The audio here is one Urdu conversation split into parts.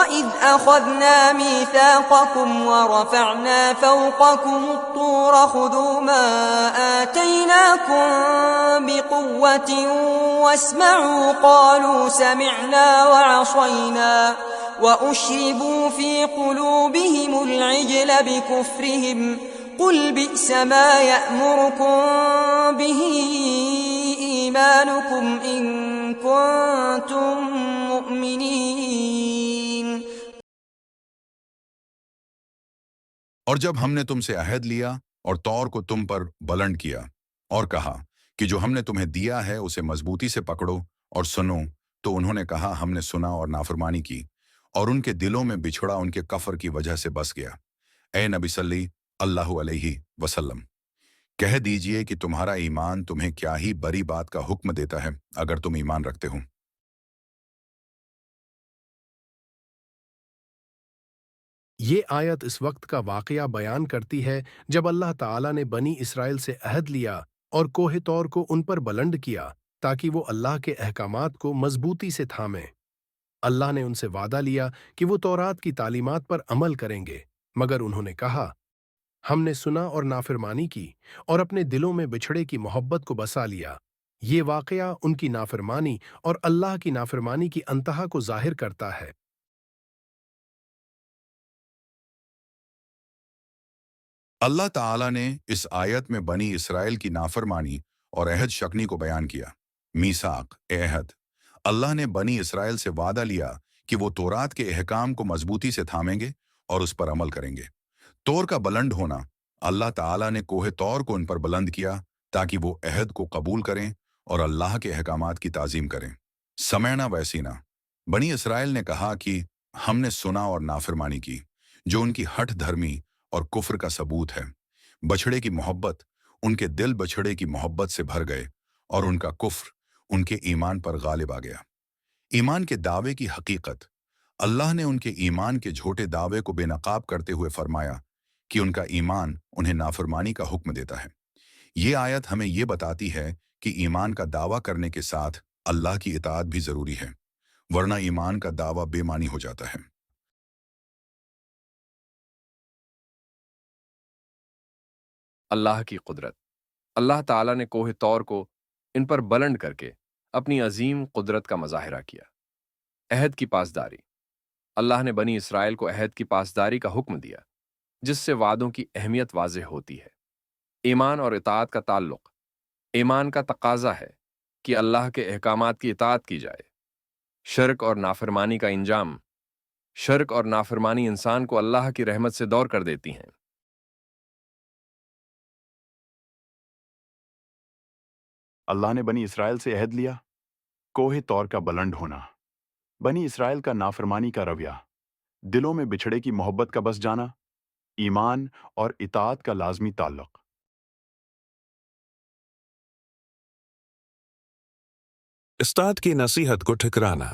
وَإِذْ أَخَذْنَا مِيثَاقَكُمْ وَرَفَعْنَا فَوْقَكُمُ الطُّورَ خُذُوا مَا آتَيْنَاكُمْ بِقُوَّةٍ وَاسْمَعُوا قَالُوا سَمِعْنَا وَعَصَيْنَا وَأُشْرِبُوا فِي قُلُوبِهِمُ الْعِجْلَ بِكُفْرِهِمْ قُلْ بِئْسَ مَا يَأْمُرُكُمْ بِهِ إِيمَانُكُمْ إِن كُنتُم مُّؤْمِنِينَ۔ اور جب ہم نے تم سے عہد لیا اور طور کو تم پر بلند کیا اور کہا کہ جو ہم نے تمہیں دیا ہے اسے مضبوطی سے پکڑو اور سنو، تو انہوں نے کہا ہم نے سنا اور نافرمانی کی، اور ان کے دلوں میں بچھڑا ان کے کفر کی وجہ سے بس گیا۔ اے نبی صلی اللہ علیہ وسلم، کہہ دیجئے کہ تمہارا ایمان تمہیں کیا ہی بری بات کا حکم دیتا ہے اگر تم ایمان رکھتے ہو۔ یہ آیت اس وقت کا واقعہ بیان کرتی ہے جب اللہ تعالیٰ نے بنی اسرائیل سے عہد لیا اور کوہ طور کو ان پر بلند کیا تاکہ وہ اللہ کے احکامات کو مضبوطی سے تھامیں۔ اللہ نے ان سے وعدہ لیا کہ وہ تورات کی تعلیمات پر عمل کریں گے، مگر انہوں نے کہا ہم نے سنا اور نافرمانی کی اور اپنے دلوں میں بچھڑے کی محبت کو بسا لیا۔ یہ واقعہ ان کی نافرمانی اور اللہ کی نافرمانی کی انتہا کو ظاہر کرتا ہے۔ اللہ تعالیٰ نے اس آیت میں بنی اسرائیل کی نافرمانی اور عہد شکنی کو بیان کیا۔ میثاق، عہد۔ اللہ نے بنی اسرائیل سے وعدہ لیا کہ وہ تورات کے احکام کو مضبوطی سے تھامیں گے اور اس پر عمل کریں گے۔ طور کا بلند ہونا، اللہ تعالیٰ نے کوہ طور کو ان پر بلند کیا تاکہ وہ عہد کو قبول کریں اور اللہ کے احکامات کی تعظیم کریں۔ سمعنا ویسینا، بنی اسرائیل نے کہا کہ ہم نے سنا اور نافرمانی کی، جو ان کی ہٹ دھرمی اور کفر کا ثبوت ہے۔ بچھڑے کی محبت، ان کے دل بچھڑے کی محبت سے بھر گئے اور ان کا کفر ان کے ایمان پر غالب آ گیا۔ ایمان کے دعوے کی حقیقت، اللہ نے ان کے ایمان کے جھوٹے دعوے کو بے نقاب کرتے ہوئے فرمایا کہ ان کا ایمان انہیں نافرمانی کا حکم دیتا ہے۔ یہ آیت ہمیں یہ بتاتی ہے کہ ایمان کا دعویٰ کرنے کے ساتھ اللہ کی اطاعت بھی ضروری ہے، ورنہ ایمان کا دعویٰ بے معنی ہو جاتا ہے۔ اللہ کی قدرت۔ اللہ تعالیٰ نے کوہ طور کو ان پر بلند کر کے اپنی عظیم قدرت کا مظاہرہ کیا۔ عہد کی پاسداری۔ اللہ نے بنی اسرائیل کو عہد کی پاسداری کا حکم دیا، جس سے وعدوں کی اہمیت واضح ہوتی ہے۔ ایمان اور اطاعت کا تعلق۔ ایمان کا تقاضا ہے کہ اللہ کے احکامات کی اطاعت کی جائے۔ شرک اور نافرمانی کا انجام۔ شرک اور نافرمانی انسان کو اللہ کی رحمت سے دور کر دیتی ہیں۔ اللہ نے بنی اسرائیل سے عہد لیا، کوہ طور کا بلند ہونا، بنی اسرائیل کا نافرمانی کا رویہ، دلوں میں بچھڑے کی محبت کا بس جانا، ایمان اور اطاعت کا لازمی تعلق۔ استاد کی نصیحت کو ٹھکرانا۔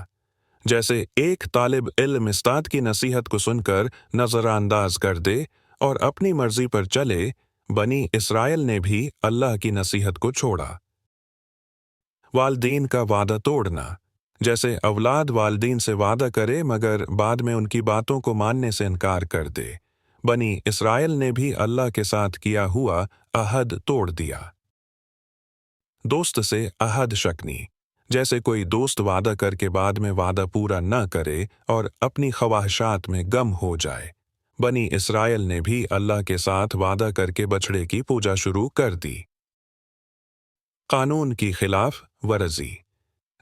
جیسے ایک طالب علم استاد کی نصیحت کو سن کر نظر انداز کر دے اور اپنی مرضی پر چلے، بنی اسرائیل نے بھی اللہ کی نصیحت کو چھوڑا۔ والدین کا وعدہ توڑنا۔ جیسے اولاد والدین سے وعدہ کرے مگر بعد میں ان کی باتوں کو ماننے سے انکار کر دے، بنی اسرائیل نے بھی اللہ کے ساتھ کیا ہوا عہد توڑ دیا۔ دوست سے عہد شکنی۔ جیسے کوئی دوست وعدہ کر کے بعد میں وعدہ پورا نہ کرے اور اپنی خواہشات میں گم ہو جائے، بنی اسرائیل نے بھی اللہ کے ساتھ وعدہ کر کے بچھڑے کی پوجا شروع کر دی۔ قانون کی خلاف ورزی۔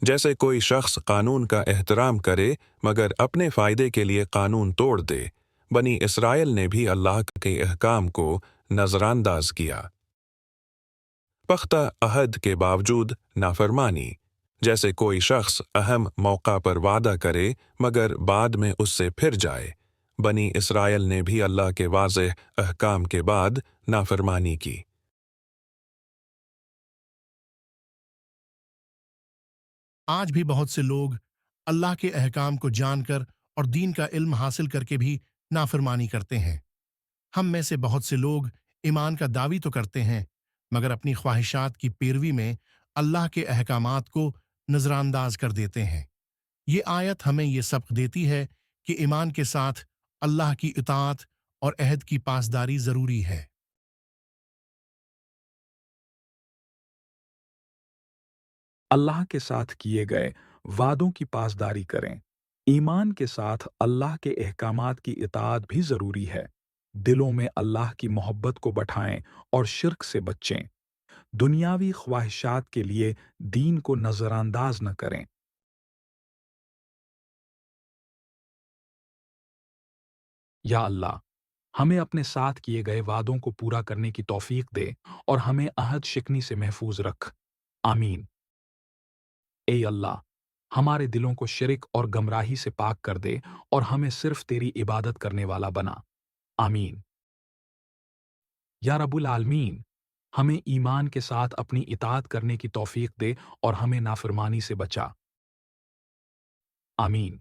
جیسے کوئی شخص قانون کا احترام کرے مگر اپنے فائدے کے لیے قانون توڑ دے، بنی اسرائیل نے بھی اللہ کے احکام کو نظر انداز کیا۔ پختہ عہد کے باوجود نافرمانی۔ جیسے کوئی شخص اہم موقع پر وعدہ کرے مگر بعد میں اس سے پھر جائے، بنی اسرائیل نے بھی اللہ کے واضح احکام کے بعد نافرمانی کی۔ آج بھی بہت سے لوگ اللہ کے احکام کو جان کر اور دین کا علم حاصل کر کے بھی نافرمانی کرتے ہیں۔ ہم میں سے بہت سے لوگ ایمان کا دعوی تو کرتے ہیں مگر اپنی خواہشات کی پیروی میں اللہ کے احکامات کو نظر انداز کر دیتے ہیں۔ یہ آیت ہمیں یہ سبق دیتی ہے کہ ایمان کے ساتھ اللہ کی اطاعت اور عہد کی پاسداری ضروری ہے۔ اللہ کے ساتھ کیے گئے وعدوں کی پاسداری کریں۔ ایمان کے ساتھ اللہ کے احکامات کی اطاعت بھی ضروری ہے۔ دلوں میں اللہ کی محبت کو بٹھائیں اور شرک سے بچیں۔ دنیاوی خواہشات کے لیے دین کو نظر انداز نہ کریں۔ یا اللہ، ہمیں اپنے ساتھ کیے گئے وعدوں کو پورا کرنے کی توفیق دے اور ہمیں عہد شکنی سے محفوظ رکھ۔ آمین۔ اے اللہ، ہمارے دلوں کو شرک اور گمراہی سے پاک کر دے اور ہمیں صرف تیری عبادت کرنے والا بنا۔ آمین۔ یا رب العالمین، ہمیں ایمان کے ساتھ اپنی اطاعت کرنے کی توفیق دے اور ہمیں نافرمانی سے بچا۔ آمین۔